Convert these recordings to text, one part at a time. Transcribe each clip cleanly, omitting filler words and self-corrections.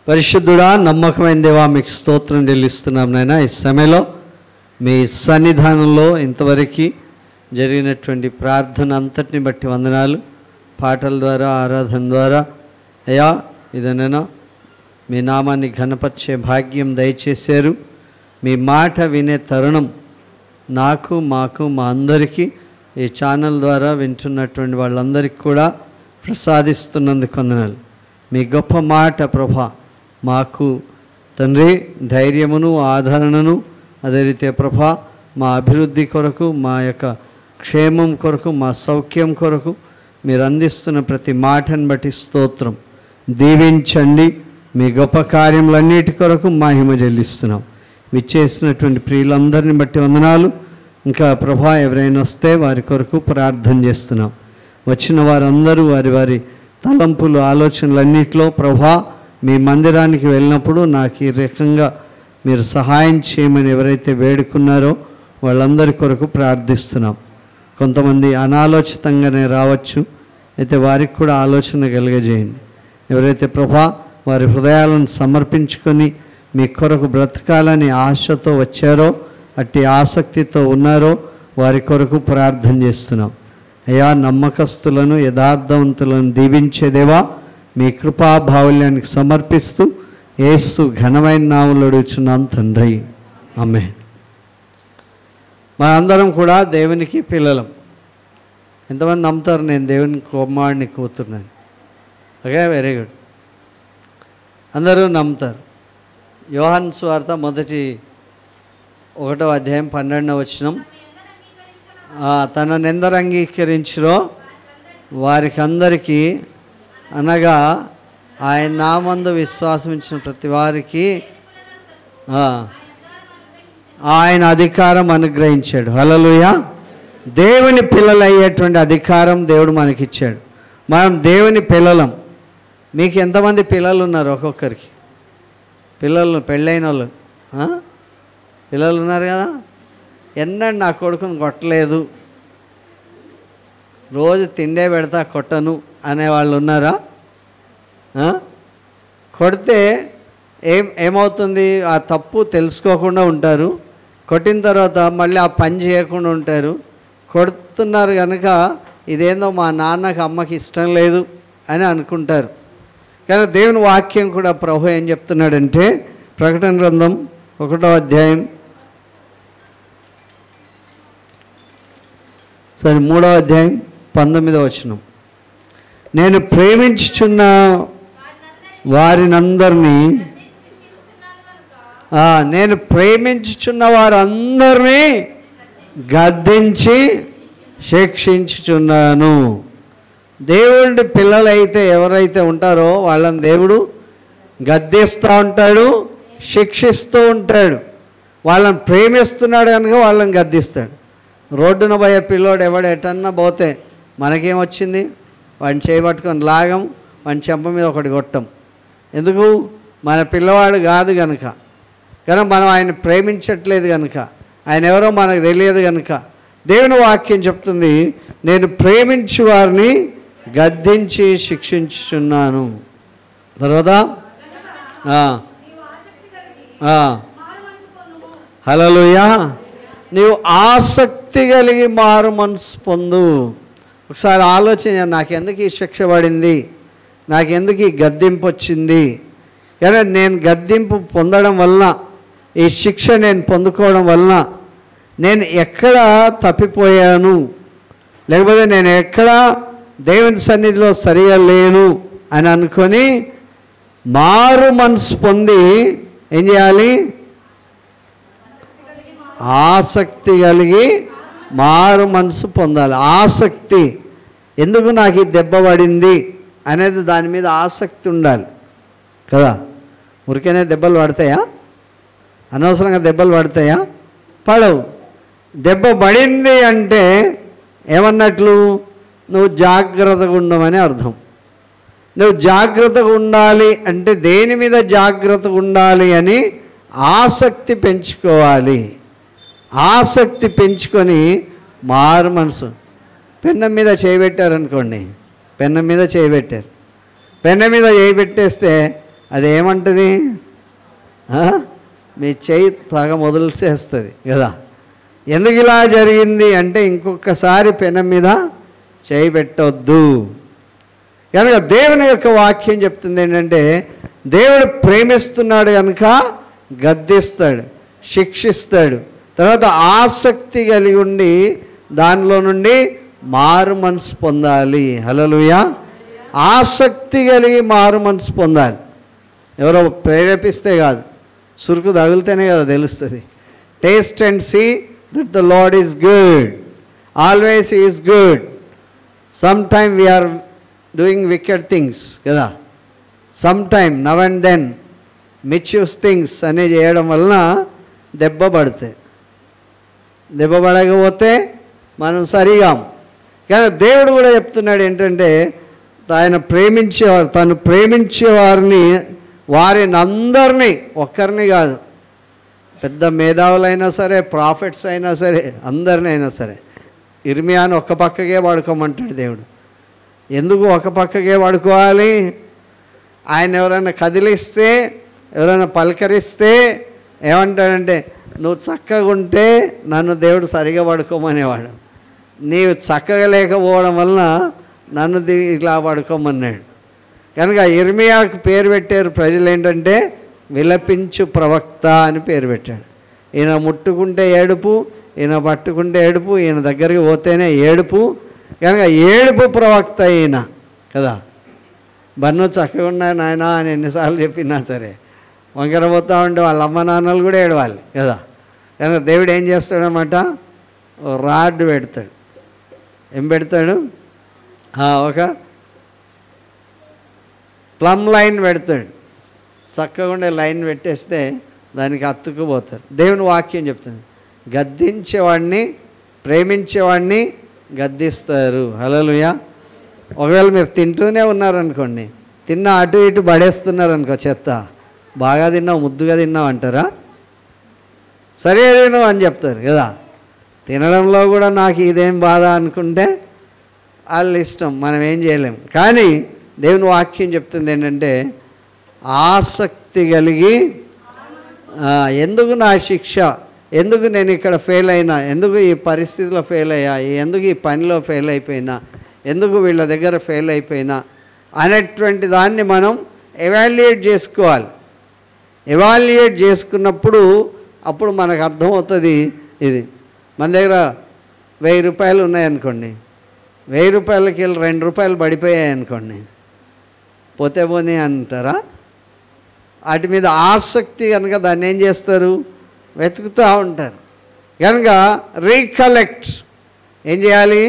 పరిశుద్ధుడా, నమ్మకమైన దేవా, మీకు స్తోత్రం చెల్లిస్తున్నాం నాయనా. ఈ సమయంలో మీ సన్నిధానంలో ఇంతవరకు జరిగినటువంటి ప్రార్థన అంతటిని బట్టి వందనాలు. పాటల ద్వారా, ఆరాధన ద్వారా అయ్యా ఇదనైనా మీ నామాన్ని ఘనపరిచే భాగ్యం దయచేశారు. మీ మాట వినే తరుణం నాకు, మాకు, మా అందరికీ ఈ ఛానల్ ద్వారా వింటున్నటువంటి వాళ్ళందరికీ కూడా ప్రసాదిస్తున్నందుకు వందనాలు. మీ గొప్ప మాట ప్రభా మాకు తండ్రి ధైర్యమును, ఆదరణను, అదే రీతి ప్రభా మా అభివృద్ధి కొరకు, మా యొక్క క్షేమం కొరకు, మా సౌఖ్యం కొరకు మీరు అందిస్తున్న ప్రతి మాటను బట్టి స్తోత్రం. దీవించండి. మీ గొప్ప కార్యములన్నిటి కొరకు మహిమ చెల్లిస్తున్నాం. విచ్చేసినటువంటి ప్రియులందరిని బట్టి వందనాలు. ఇంకా ప్రభా ఎవరైనా వస్తే వారి కొరకు ప్రార్థన చేస్తున్నాం. వచ్చిన వారందరూ వారి వారి తలంపులు, ఆలోచనలన్నిటిలో ప్రభా మీ మందిరానికి వెళ్ళినప్పుడు నాకు ఈ రకంగా మీరు సహాయం చేయమని ఎవరైతే వేడుకున్నారో వాళ్ళందరి కొరకు ప్రార్థిస్తున్నాం. కొంతమంది అనాలోచితంగానే రావచ్చు, అయితే వారికి కూడా ఆలోచన కలిగజేయండి. ఎవరైతే ప్రభా వారి హృదయాలను సమర్పించుకొని మీ కొరకు బ్రతకాలని ఆశతో వచ్చారో, అట్టి ఆసక్తితో ఉన్నారో వారి కొరకు ప్రార్థన చేస్తున్నాం. అయ్యా నమ్మకస్తులను, యథార్థవంతులను దీవించేదేవా మీ కృపా బాహుళ్యానికి సమర్పిస్తూ యేసు ఘనమైన నామములో అడుగుచున్నాం తండ్రి, ఆమేన్. మనందరం కూడా దేవునికి పిల్లలం. ఎంతమంది నమ్ముతారు నేను దేవుని కుమారుని కూతురునని? Okay, very good. అందరూ నమ్ముతారు. యోహాను సువార్త 1వ అధ్యాయం 12వ వచనం, తనను ఎందరు అంగీకరించిరో వారికి అందరికీ, అనగా ఆయన నామందు విశ్వాసం ఇచ్చిన ప్రతి వారికి ఆయన అధికారం అనుగ్రహించాడు. హల్లెలూయా. దేవుని పిల్లలయ్యేటువంటి అధికారం దేవుడు మనకిచ్చాడు. మనం దేవుని పిల్లలం. మీకు ఎంతమంది పిల్లలు ఉన్నారు? ఒక్కొక్కరికి పిల్లలు, పెళ్ళైన వాళ్ళు పిల్లలు ఉన్నారు కదా. ఎన్నడూ నా కొడుకుని కొట్టలేదు, రోజు తిండే పెడతా కొట్టను అనేవాళ్ళు ఉన్నారా? కొడితే ఏమవుతుంది? ఆ తప్పు తెలుసుకోకుండా ఉంటారు. కొట్టిన తర్వాత మళ్ళీ ఆ పని చేయకుండా ఉంటారు. కొడుతున్నారు కనుక ఇదేందో మా నాన్నకి, అమ్మకి ఇష్టం లేదు అని అనుకుంటారు. కానీ దేవుని వాక్యం కూడా ప్రభు ఏం చెప్తున్నాడంటే, ప్రకటన గ్రంథం 1వ అధ్యాయం 3వ అధ్యాయం 19వ వచనం, నేను ప్రేమించుచున్న వారినందరినీ, నేను ప్రేమించుచున్న వారందరినీ గద్దించి శిక్షించుచున్నాను. దేవుడి పిల్లలైతే ఎవరైతే ఉంటారో వాళ్ళని దేవుడు గద్దిస్తూ ఉంటాడు, శిక్షిస్తూ ఉంటాడు. వాళ్ళని ప్రేమిస్తున్నాడు కనుక వాళ్ళని గద్దిస్తాడు. రోడ్డున పోయే పిల్లోడు ఎవడు ఎటన్నా పోతే మనకేమొచ్చింది? వాడిని చేయబట్టుకొని లాగం, వాడిని చెంప మీద ఒకటి కొట్టం. ఎందుకు? మన పిల్లవాడు కాదు కనుక. కానీ మనం ఆయన ప్రేమించట్లేదు కనుక, ఆయన ఎవరో మనకు తెలియదు కనుక. దేవుని వాక్యం చెప్తుంది, నేను ప్రేమించు వారిని గద్దించి శిక్షించుచున్నాను. తర్వాత హల్లెలూయా, నీవు ఆసక్తి కలిగి మారు మనసు పొందు. ఒకసారి ఆలోచన, నాకెందుకు ఈ శిక్ష పడింది, నాకెందుకు ఈ గద్దింపు వచ్చింది? కానీ నేను గద్దింపు పొందడం వలన, ఈ శిక్ష నేను పొందుకోవడం వలన నేను ఎక్కడ తప్పిపోయాను, లేకపోతే నేను ఎక్కడ దేవుని సన్నిధిలో సరిగా లేను అని అనుకొని మారు మనసు పొంది ఏం చేయాలి? ఆసక్తి కలిగి మారు మనసు పొందాలి. ఆసక్తి, ఎందుకు నాకు ఈ దెబ్బ పడింది అనేది దాని మీద ఆసక్తి ఉండాలి కదా. ఊరికనే దెబ్బలు పడతాయా? అనవసరంగా దెబ్బలు పడతాయా? పడవు. దెబ్బ పడింది అంటే ఏమన్నట్లు? నువ్వు జాగ్రత్తగా ఉండమని అర్థం. నువ్వు జాగ్రత్తగా ఉండాలి అంటే దేని మీద జాగ్రత్తగా ఉండాలి అని ఆసక్తి పెంచుకోవాలి. ఆసక్తి పెంచుకొని మారు మనసు. పెన్నం మీద చేయబెట్టారనుకోండి, పెన్నం మీద చేయబెట్టారు, పెన్నం మీద చేయబెట్టేస్తే అది ఏమంటుంది? మీ చేయి సగం వదిలిసేస్తుంది కదా. ఎందుకు ఇలా జరిగింది అంటే ఇంకొకసారి పెనం మీద చేయి పెట్టొద్దు. కనుక దేవుని యొక్క వాక్యం చెప్తుంది ఏంటంటే, దేవుడు ప్రేమిస్తున్నాడు కనుక గద్దిస్తాడు, శిక్షిస్తాడు. తర్వాత ఆసక్తి కలిగి ఉండి దానిలో నుండి మారు మనసు పొందాలి. హల్లెలూయా. ఆసక్తి కలిగి మారు మనసు పొందాలి. ఎవరో ప్రేరేపిస్తే కాదు, సురుకు తగిలితేనే కదా తెలుస్తుంది. Taste and see that the lord is good, always is good. Some time we are doing wicked things కదా, some time now and then misuse things అనేది చేయడం వలన దెబ్బ పడతాయి. దెబ్బ పడకపోతే మనం సరిగాం. కానీ దేవుడు కూడా చెప్తున్నాడు ఏంటంటే, ఆయన ప్రేమించేవారు, తను ప్రేమించేవారిని, వారిని అందరినీ, ఒక్కరిని కాదు, పెద్ద మేధావులైనా సరే, ప్రాఫిట్స్ అయినా సరే, అందరిని అయినా సరే, ఇర్మియాను ఒక్క పక్కకే పడుకోమంటాడు దేవుడు. ఎందుకు ఒక పక్కకే పడుకోవాలి? ఆయన ఎవరైనా కదిలిస్తే, ఎవరైనా పలకరిస్తే ఏమంటాడంటే, నువ్వు చక్కగా ఉంటే నన్ను దేవుడు సరిగా పడుకోమనేవాడు, నీవు చక్కగా లేకపోవడం వలన నన్ను ఇట్లా పడుకోమన్నాడు. కనుక ఇర్మియాకు పేరు పెట్టారు ప్రజలు ఏంటంటే, విలపించు ప్రవక్త అని పేరు పెట్టాడు. ఈయన ముట్టుకుంటే ఏడుపు, ఈయన పట్టుకుంటే ఏడుపు, ఈయన దగ్గరికి పోతేనే ఏడుపు. కనుక ఏడుపు ప్రవక్త ఈయన కదా. బన్ను చక్కగా ఉన్నా నాయన అని ఎన్నిసార్లు చెప్పినా సరే, వంకర పోతూ ఉంటే వాళ్ళ అమ్మ నాన్నలు కూడా ఏడవాలి కదా. కనుక దేవుడు ఏం చేస్తాడనమాట, రాడ్ పెడతాడు. ఏం పెడతాడు? ఒక ప్లమ్ లైన్ పెడతాడు. చక్కగా ఉండే లైన్ పెట్టేస్తే దానికి అతుక్కుపోతారు. దేవుని వాక్యం చెప్తుంది, గద్దించేవాడిని, ప్రేమించేవాడిని గద్దిస్తారు. హల్లెలూయా. ఒకవేళ మీరు తింటూనే ఉన్నారనుకోండి, తిన్న అటు ఇటు పడేస్తున్నారనుకో, చెత్త, బాగా తిన్నావు, ముద్దుగా తిన్నావు అంటారా? సరే నువ్వు అని చెప్తారు కదా. తినడంలో కూడా నాకు ఇదేం బాధ అనుకుంటే వాళ్ళ ఇష్టం, మనం ఏం చేయలేము. కానీ దేవుని వాక్యం చెప్తుంది ఏంటంటే, ఆసక్తి కలిగి, ఎందుకు నా శిక్ష, ఎందుకు నేను ఇక్కడ ఫెయిల్ అయినా, ఎందుకు ఈ పరిస్థితిలో ఫెయిల్ అయ్యా, ఎందుకు ఈ పనిలో ఫెయిల్ అయిపోయినా, ఎందుకు వీళ్ళ దగ్గర ఫెయిల్ అయిపోయినా అనేటువంటి దాన్ని మనం ఎవాల్యుయేట్ చేసుకోవాలి. ఎవాల్యుయేట్ చేసుకున్నప్పుడు అప్పుడు మనకు అర్థమవుతుంది. ఇది మన దగ్గర 1000 రూపాయలు ఉన్నాయనుకోండి, 1000 రూపాయలకి వెళ్ళి 2 రూపాయలు పడిపోయాయి అనుకోండి, పోతే పోనీ అంటారా? వాటి మీద ఆసక్తి కనుక దాన్ని ఏం చేస్తారు, వెతుకుతూ ఉంటారు. కనుక రీకలెక్ట్ ఏం చేయాలి,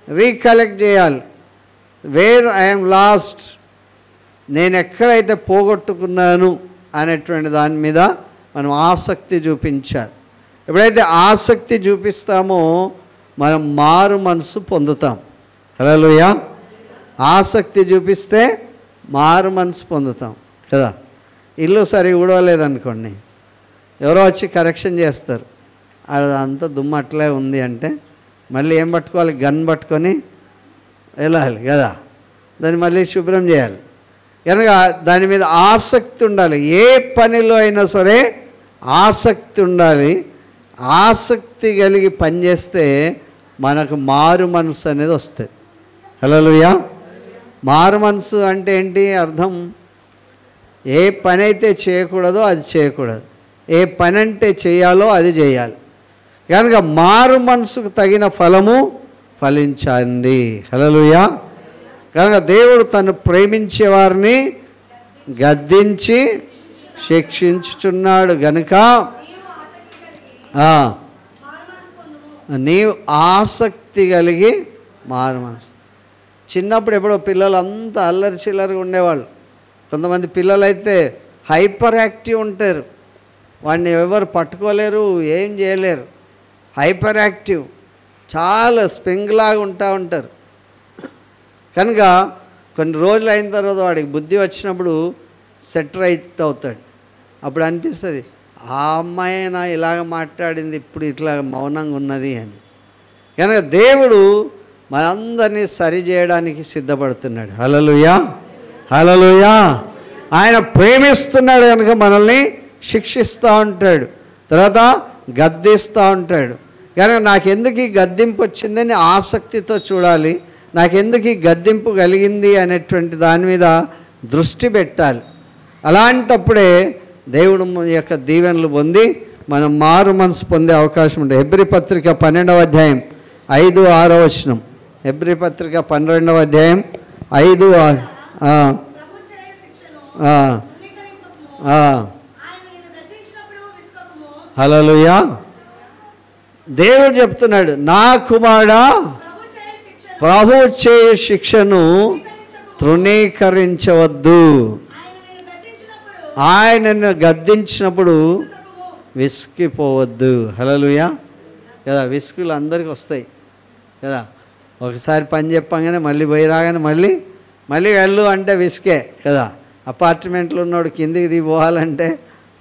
రీకలెక్ట్ చేయాలి. వేర్ ఐఎమ్ లాస్ట్, నేను ఎక్కడైతే పోగొట్టుకున్నాను అనేటువంటి దాని మీద మనం ఆసక్తి చూపించాలి. ఎప్పుడైతే ఆసక్తి చూపిస్తామో మనం మారు మనసు పొందుతాం. హల్లెలూయా. ఆసక్తి చూపిస్తే మారు మనసు పొందుతాం కదా. ఇల్లు సరిగా ఊడవలేదనుకోండి, ఎవరో వచ్చి కరెక్షన్ చేస్తారు, అదంతా దుమ్ము అట్లే ఉంది అంటే మళ్ళీ ఏం పట్టుకోవాలి, గన్ పట్టుకొని వెళ్ళాలి కదా, దాన్ని మళ్ళీ శుభ్రం చేయాలి. కనుక దాని మీద ఆసక్తి ఉండాలి. ఏ పనిలో అయినా సరే ఆసక్తి ఉండాలి. ఆసక్తి కలిగి పనిచేస్తే మనకు మారు మనసు అనేది వస్తుంది. హల్లెలూయా. మారు మనసు అంటే ఏంటి అర్థం? ఏ పని అయితే చేయకూడదో అది చేయకూడదు, ఏ పని అంటే చేయాలో అది చేయాలి. కనుక మారు మనసుకు తగిన ఫలము ఫలించండి. హల్లెలూయా. కనుక దేవుడు తను ప్రేమించే వారిని గద్దించి శిక్షించుచున్నాడు గనుక నీవు ఆసక్తి కలిగి మారు మనసు. చిన్నప్పుడు ఎప్పుడో పిల్లలంతా అల్లరి చిల్లరగా ఉండేవాళ్ళు. కొంతమంది పిల్లలైతే హైపర్ యాక్టివ్ ఉంటారు, వాడిని ఎవరు పట్టుకోలేరు, ఏం చేయలేరు. హైపర్ యాక్టివ్, చాలా స్ప్రింగ్ లాగా ఉంటారు. కనుక కొన్ని రోజులు అయిన తర్వాత వాడికి బుద్ధి వచ్చినప్పుడు సెట్ రైట్ అవుతాడు. అప్పుడు అనిపిస్తుంది, ఆ అమ్మాయినా ఇలాగ మాట్లాడింది, ఇప్పుడు ఇట్లా మౌనంగా ఉన్నది అని. కనుక దేవుడు మనందరినీ సరి చేయడానికి సిద్ధపడుతున్నాడు. హల్లెలూయా. హల్లెలూయా. ఆయన ప్రేమిస్తున్నాడు కనుక మనల్ని శిక్షిస్తూ ఉంటాడు, తర్వాత గద్దిస్తూ ఉంటాడు. కనుక నాకెందుకు ఈ గద్దింపు వచ్చిందని ఆసక్తితో చూడాలి, నాకెందుకు ఈ గద్దింపు కలిగింది అనేటువంటి దాని మీద దృష్టి పెట్టాలి. అలాంటప్పుడే దేవుడు యొక్క దీవెనలు పొంది మనం మారు మనసు పొందే అవకాశం ఉంటుంది. హెబ్రీ పత్రిక 12వ అధ్యాయం 5-6 వచనం. హెబ్రీ పత్రిక 12వ అధ్యాయం 5-6. హల్లెలూయా. దేవుడు చెప్తున్నాడు, నా కుమారుడా ప్రభు చేయు శిక్షను తృణీకరించవద్దు. ఆయనను గద్దించినప్పుడు విసిగిపోవద్దు. హల్లెలూయా కదా. విసుగులు అందరికీ వస్తాయి కదా. ఒకసారి పని చెప్పంగానే మళ్ళీ పోయి రాగానే మళ్ళీ వెళ్ళు అంటే విసుకే కదా. అపార్ట్మెంట్లో ఉన్నోడు కిందికి దిగి పోవాలంటే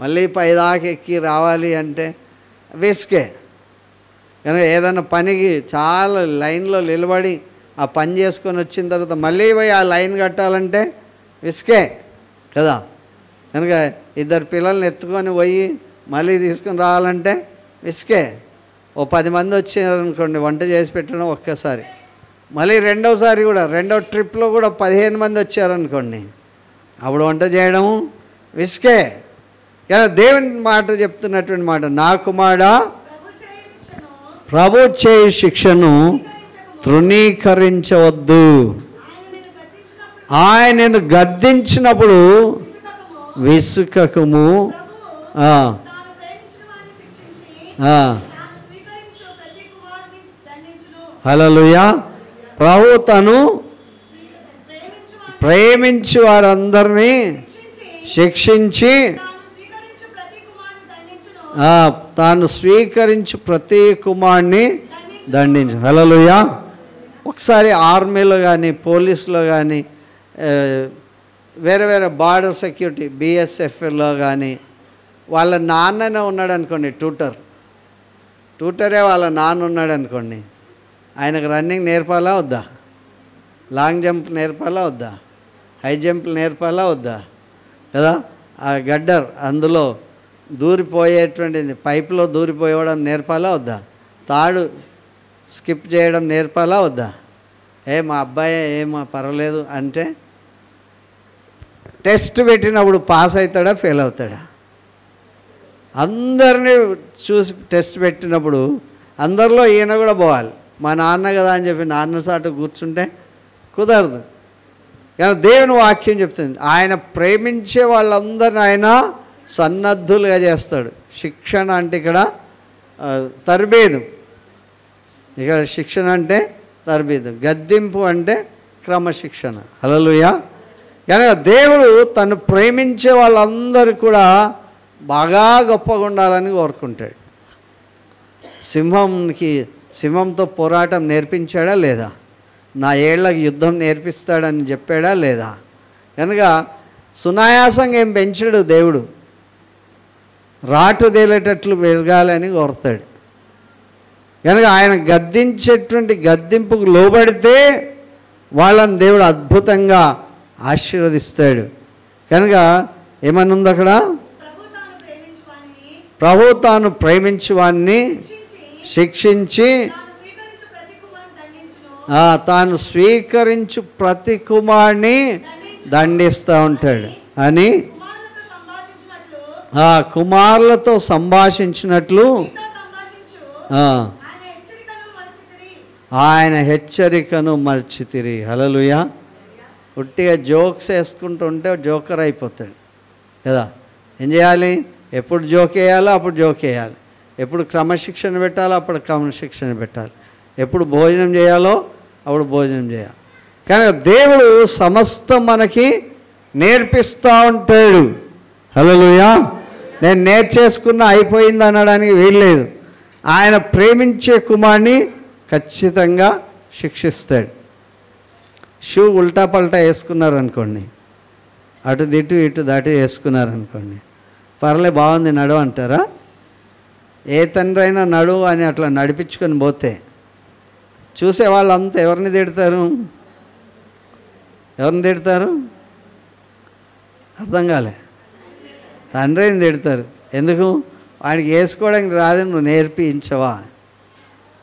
మళ్ళీ పైదాకా ఎక్కి రావాలి అంటే విసుకే. కనుక ఏదైనా పనికి చాలా లైన్లో నిలబడి ఆ పని చేసుకొని వచ్చిన తర్వాత మళ్ళీ పోయి ఆ లైన్ కట్టాలంటే విసుకే కదా. కనుక 2 పిల్లల్ని ఎత్తుకొని పోయి మళ్ళీ తీసుకొని రావాలంటే విసుకే. ఓ 10 మంది వచ్చారనుకోండి, వంట చేసి పెట్టడం ఒక్కసారి, మళ్ళీ రెండోసారి కూడా రెండో ట్రిప్లో కూడా 15 మంది వచ్చారనుకోండి, అప్పుడు వంట చేయడం విసుకే. కానీ దేవుని మాట చెప్తున్నటువంటి మాట, నా కుమారుడా ప్రభు చేయు శిక్షను తృణీకరించవద్దు. ఆయనను గద్దించినప్పుడు విసుకకుము. హల్లెలూయా. ప్రభు తను ప్రేమించి వారందరినీ శిక్షించి తాను స్వీకరించు ప్రతి కుమారుని దండించు. హల్లెలూయా. ఒకసారి ఆర్మీలో కానీ పోలీసులో కానీ వేరే వేరే బార్డర్ సెక్యూరిటీ BSFలో కానీ వాళ్ళ నాన్ననే ఉన్నాడు అనుకోండి, ట్యూటరే వాళ్ళ నాన్న ఉన్నాడు అనుకోండి, ఆయనకు రన్నింగ్ నేర్పాలా వద్దా, లాంగ్ జంప్ నేర్పాలా వద్దా, హై జంప్ నేర్పాలా వద్దా కదా. ఆ గడ్డర్ అందులో దూరిపోయేటువంటిది, పైపులో దూరిపోయడం నేర్పాలా వద్దా, తాడు స్కిప్ చేయడం నేర్పాలా వద్దా. మా అబ్బాయి ఏమో పర్వాలేదు అంటే టెస్ట్ పెట్టినప్పుడు పాస్ అవుతాడా ఫెయిల్ అవుతాడా? అందరినీ చూసి టెస్ట్ పెట్టినప్పుడు అందరిలో ఈయన కూడా పోవాలి. మా నాన్న కదా అని చెప్పి నాన్న సాటు కూర్చుంటే కుదరదు. కానీ దేవుని వాక్యం చెప్తుంది, ఆయన ప్రేమించే వాళ్ళందరినీ ఆయన సన్నద్ధులుగా చేస్తాడు. శిక్షణ అంటే ఇక్కడ తర్బీదు, ఇక్కడ శిక్షణ అంటే తర్బీదు, గద్దింపు అంటే క్రమశిక్షణ. హల్లెలూయా. కనుక దేవుడు తను ప్రేమించే వాళ్ళందరూ కూడా బాగా గొప్పగా ఉండాలని కోరుకుంటాడు. సింహంతో పోరాటం నేర్పించాడా లేదా? నా ఏళ్ళకి యుద్ధం నేర్పిస్తాడని చెప్పాడా లేదా? కనుక సునాయాసంగా ఏం పెంచడు దేవుడు, రాటు తేలేటట్లు పెరగాలని కోరుతాడు. కనుక ఆయన గద్దించేటువంటి గద్దింపుకు లోబడితే వాళ్ళని దేవుడు అద్భుతంగా ఆశీర్వదిస్తాడు. కనుక ఏమనుంది అక్కడ, ప్రభు తాను ప్రేమించు వాణ్ణి శిక్షించి తాను స్వీకరించు ప్రతి కుమారుని దండిస్తూ ఉంటాడు అని కుమారులతో సంభాషించినట్లు ఆయన హెచ్చరికను మర్చితిరి. హల్లెలూయా. ఉట్టిగా జోక్స్ వేసుకుంటూ ఉంటే జోకర్ అయిపోతాడు కదా. ఏం చేయాలి? ఎప్పుడు జోక్ వేయాలో అప్పుడు జోక్ వేయాలి, ఎప్పుడు క్రమశిక్షణ పెట్టాలో అప్పుడు క్రమశిక్షణ పెట్టాలి, ఎప్పుడు భోజనం చేయాలో అప్పుడు భోజనం చేయాలి. కానీ దేవుడు సమస్తం మనకి నేర్పిస్తూ ఉంటాడు. హల్లెలూయా. నేను నేర్చేసుకున్న అయిపోయింది అనడానికి వీల్లేదు. ఆయన ప్రేమించే కుమారుని ఖచ్చితంగా శిక్షిస్తాడు. షూ ఉల్టా పల్టా వేసుకున్నారనుకోండి, అటు దిటు ఇటు దాటి వేసుకున్నారనుకోండి, పర్లే బాగుంది నడువు అంటారా? ఏ తండ్రి అయినా నడువు అని అట్లా నడిపించుకొని పోతే చూసే వాళ్ళంతా ఎవరిని తిడతారు? అర్థం కాలే. తండ్రిని తిడతారు. ఎందుకు? వాడికి వేసుకోవడానికి రాదని నువ్వు నేర్పించవా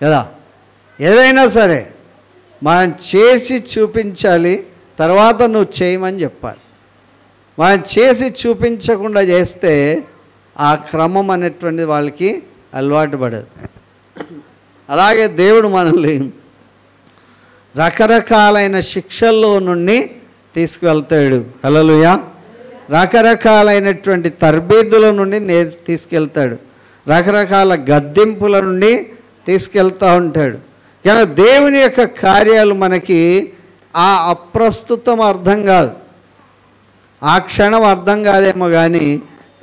కదా. ఏదైనా సరే మనం చేసి చూపించాలి, తర్వాత నువ్వు చేయమని చెప్పాలి. మనం చేసి చూపించకుండా చేస్తే ఆ క్రమం అనేటువంటిది వాళ్ళకి అలవాటు పడదు. అలాగే దేవుడు మనల్ని రకరకాలైన శిక్షల్లో నుండి తీసుకువెళ్తాడు. హల్లెలూయా. రకరకాలైనటువంటి తర్బీదుల నుండి తీసుకెళ్తాడు. రకరకాల గద్దింపుల నుండి తీసుకెళ్తూ ఉంటాడు. కానీ దేవుని యొక్క కార్యాలు మనకి ఆ అప్రస్తుతం అర్థం కాదు, ఆ క్షణం అర్థం కాదేమో, కానీ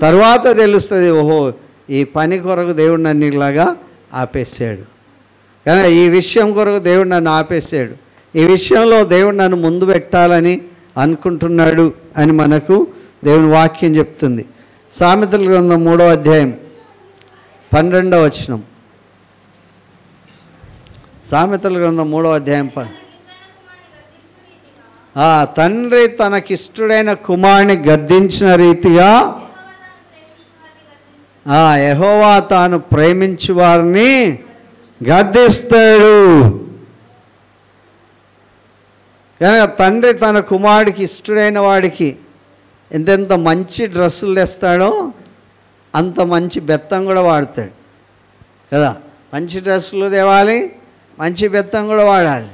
తర్వాత తెలుస్తుంది, ఓహో ఈ పని కొరకు దేవుడు నన్ను ఇలాగా ఆపేసాడు, కానీ ఈ విషయం కొరకు దేవుడు నన్ను ఆపేసాడు, ఈ విషయంలో దేవుడు నన్ను ముందు పెట్టాలని అనుకుంటున్నాడు అని మనకు దేవుని వాక్యం చెప్తుంది. సామెతల గ్రంథం 3వ అధ్యాయం 12వ వచనం. సామెతల గ్రంథం 3వ అధ్యాయం తండ్రి తనకిష్టుడైన కుమారుని గద్దించిన రీతిగా యెహోవా తాను ప్రేమించు వారిని గద్దిస్తాడు. కనుక తండ్రి తన కుమారుడికి ఇష్టడైన వాడికి ఎంతెంత మంచి డ్రెస్సులు తెస్తాడో అంత మంచి బెత్తం కూడా వాడతాడు కదా. మంచి డ్రెస్సులు తేవాలి, మంచి బెత్తం కూడా వాడాలి.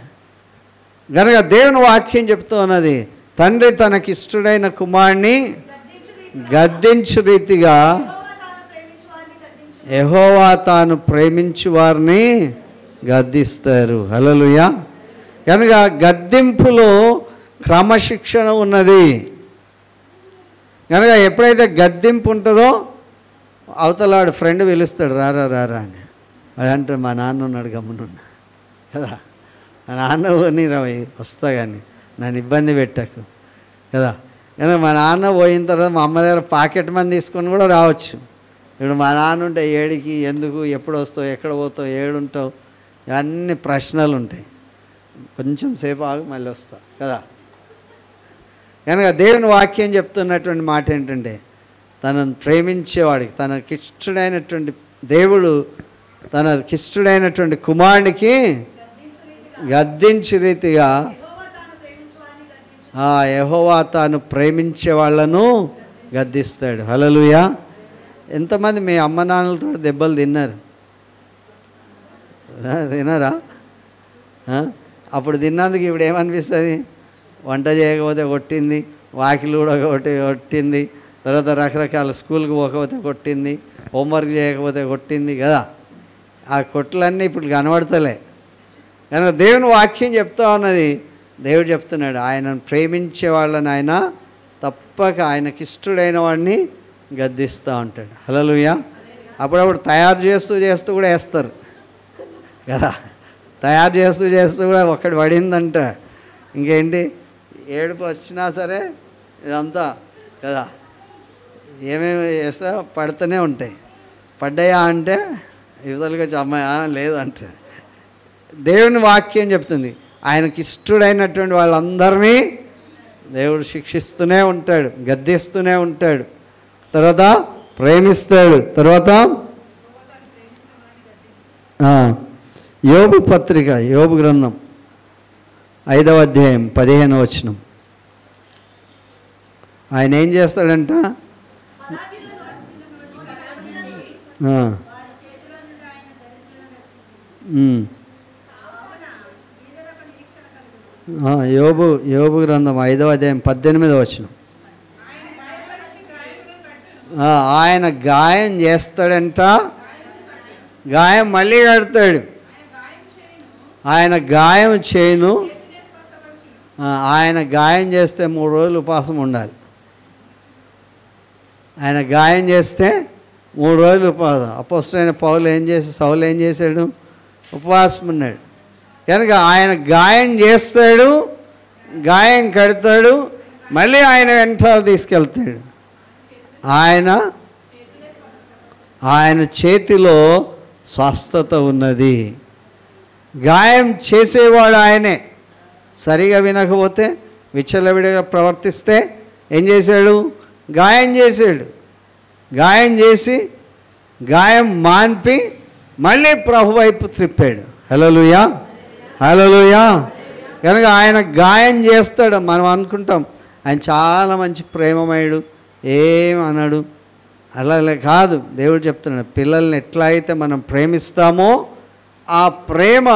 కనుక దేవుని వాక్యం చెప్తూ ఉన్నది, తండ్రి తనకిష్టుడైన కుమారుని గద్దించు రీతిగా యెహోవా తాను ప్రేమించు వారిని గద్దిస్తారు. హల్లెలూయా. కనుక గద్దింపులో క్రమశిక్షణ ఉన్నది. కనుక ఎప్పుడైతే గద్దింపు ఉంటుందో అవతలాడు ఫ్రెండ్ పిలుస్తాడు, రారా రారా అని. అదంటే మా నాన్న ఉన్నాడు, గమ్మునున్నా కదా. మా నాన్న పోనీ రవి వస్తా, కానీ నన్ను ఇబ్బంది పెట్టకు కదా. కానీ మా నాన్న పోయిన తర్వాత మా అమ్మ దగ్గర పాకెట్ మనీ తీసుకొని కూడా రావచ్చు. ఇప్పుడు మా నాన్న ఉంటే ఏడికి, ఎందుకు, ఎప్పుడు వస్తావు, ఎక్కడ పోతావు, ఏడుంటావు, ఇవన్నీ ప్రశ్నలు ఉంటాయి. కొంచెం సేపు ఆగు మళ్ళీ వస్తా కదా. కనుక దేవుని వాక్యం చెప్తున్నటువంటి మాట ఏంటంటే, తనను ప్రేమించేవాడికి, తనకిష్టుడైనటువంటి దేవుడు తనకిష్టుడైనటువంటి కుమారుడికి గద్దించే రీతిగా యెహోవా తాను ప్రేమించే వాళ్ళను గద్దిస్తాడు. హల్లెలూయా. ఎంతమంది మీ అమ్మ నాన్నలతో దెబ్బలు తిన్నారు? తిన్నారా? అప్పుడు తిన్నందుకు ఇప్పుడు ఏమనిపిస్తుంది? వంట చేయకపోతే కొట్టింది, వాకిలు కూడా కొట్టింది, తర్వాత రకరకాల స్కూల్కి పోకపోతే కొట్టింది, హోంవర్క్ చేయకపోతే కొట్టింది కదా. ఆ కొట్లన్నీ ఇప్పుడు కనబడతలే. కనుక దేవుని వాక్యం చెప్తా ఉన్నది, దేవుడు చెప్తున్నాడు, ఆయనను ప్రేమించే వాళ్ళని ఆయన తప్పక ఆయనకిష్టుడైన వాడిని గద్దిస్తూ ఉంటాడు. హల్లెలూయా. అప్పుడప్పుడు తయారు చేస్తూ కూడా వేస్తారు కదా. తయారు చేస్తూ కూడా ఒక్కటి పడిందంట, ఇంకేంటి ఏడుపు వచ్చినా సరే ఇదంతా కదా, ఏమేమి చేస్తా పడుతూనే ఉంటాయి. పడ్డాయా అంటే యువతలుగా అమ్మాయా లేదంటే. దేవుని వాక్యం చెప్తుంది, ఆయనకిష్టుడైనటువంటి వాళ్ళందరినీ దేవుడు శిక్షిస్తూనే ఉంటాడు, గద్దిస్తూనే ఉంటాడు, తర్వాత ప్రేమిస్తాడు. తర్వాత యోబు పత్రిక, యోబు గ్రంథం 5వ అధ్యాయం 15వ వచనం. ఆయన ఏం చేస్తాడంట? యోబు గ్రంథం 5వ అధ్యాయం 18వ వచనం. ఆయన గాయం చేస్తాడంట, గాయం మళ్ళీ కడతాడు. ఆయన గాయం చేయను, ఆయన గాయం చేస్తే 3 రోజులు ఉపవాసం ఉండాలి. ఆయన గాయం చేస్తే 3 రోజులు ఉపవాసం. అపోస్తలుడైన సౌలు ఏం చేశాడు? ఉపవాసం ఉన్నాడు. కనుక ఆయన గాయం చేస్తాడు, గాయం కడతాడు, మళ్ళీ ఆయన వెంట్రాలు తీసుకెళ్తాడు. ఆయన చేతిలో స్వస్థత ఉన్నది. గాయం చేసేవాడు ఆయనే. సరిగా వినకపోతే, విచ్చలవిడిగా ప్రవర్తిస్తే ఏం చేశాడు? గాయం చేశాడు. గాయం చేసి గాయం మాన్పి మళ్ళీ ప్రభు వైపు త్రిప్పాడు. హల్లెలూయా, హల్లెలూయా. కనుక ఆయన గాయం చేస్తాడు. మనం అనుకుంటాం ఆయన చాలా మంచి ప్రేమమయుడు, ఏం అనడు. అలా కాదు. దేవుడు చెప్తున్నాడు, పిల్లల్ని ఎట్లా అయితే మనం ప్రేమిస్తామో ఆ ప్రేమ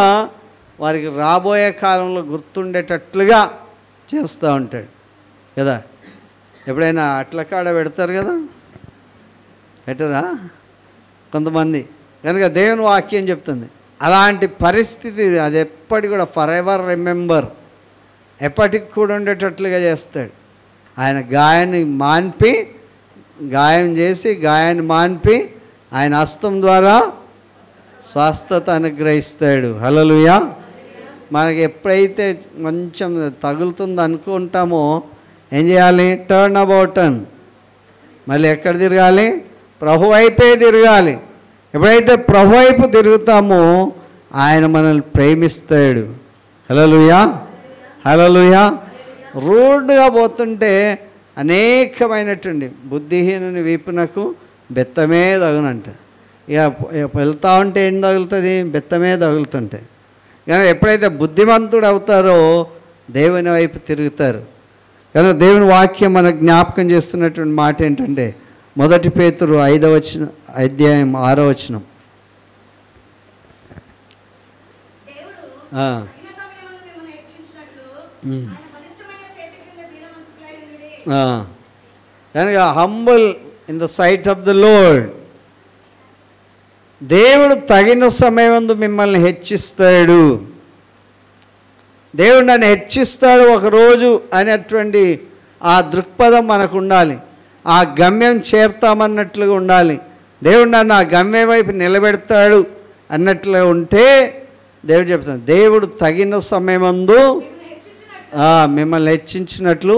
వారికి రాబోయే కాలంలో గుర్తుండేటట్లుగా చేస్తూ ఉంటాడు కదా. ఎప్పుడైనా అట్ల కాడ పెడతారు కదా, పెట్టరా కొంతమంది. కనుక దేవుని వాక్యం చెప్తుంది అలాంటి పరిస్థితి అది ఎప్పటికి కూడా ఫర్ ఎవర్ రిమెంబర్, ఎప్పటికి కూడా ఉండేటట్లుగా చేస్తాడు. ఆయన గాయాన్ని మాన్పి, గాయం చేసి గాయాన్ని మాన్పి ఆయన హస్తం ద్వారా స్వస్థత అనుగ్రహిస్తాడు. హల్లెలూయా. మనకి ఎప్పుడైతే కొంచెం తగులుతుంది అనుకుంటామో ఏం చేయాలి? టర్న్ అబౌట్ అని మళ్ళీ ఎక్కడ తిరగాలి? ప్రభు వైపే తిరగాలి. ఎప్పుడైతే ప్రభు వైపు తిరుగుతామో ఆయన మనల్ని ప్రేమిస్తాడు. హల్లెలూయా, హల్లెలూయా. రోడ్డుగా పోతుంటే అనేకమైనటువంటి బుద్ధిహీనుని వీపునకు బెత్తమే తగునంట. ఇక వెళ్తూ ఉంటే ఏం తగులుతుంది? బెత్తమే తగులుతుంటాయి. కానీ ఎప్పుడైతే బుద్ధిమంతుడు అవుతారో దేవుని వైపు తిరుగుతారు. కానీ దేవుని వాక్యం మనకు జ్ఞాపకం చేస్తున్నటువంటి మాట ఏంటంటే 1 పేతురు 5వ అధ్యాయం 6వ వచనం. కనుక humble in the sight of the Lord. దేవుడు తగిన సమయమందు మిమ్మల్ని హెచ్చిస్తాడు. దేవుడు నన్ను హెచ్చిస్తాడు ఒకరోజు అనేటువంటి ఆ దృక్పథం మనకు ఉండాలి. ఆ గమ్యం చేరుతామన్నట్లుగా ఉండాలి. దేవుడు నన్ను ఆ గమ్యం వైపు నిలబెడతాడు అన్నట్లుగా ఉంటే దేవుడు చెప్తాడు, దేవుడు తగిన సమయమందు మిమ్మల్ని హెచ్చించినట్లు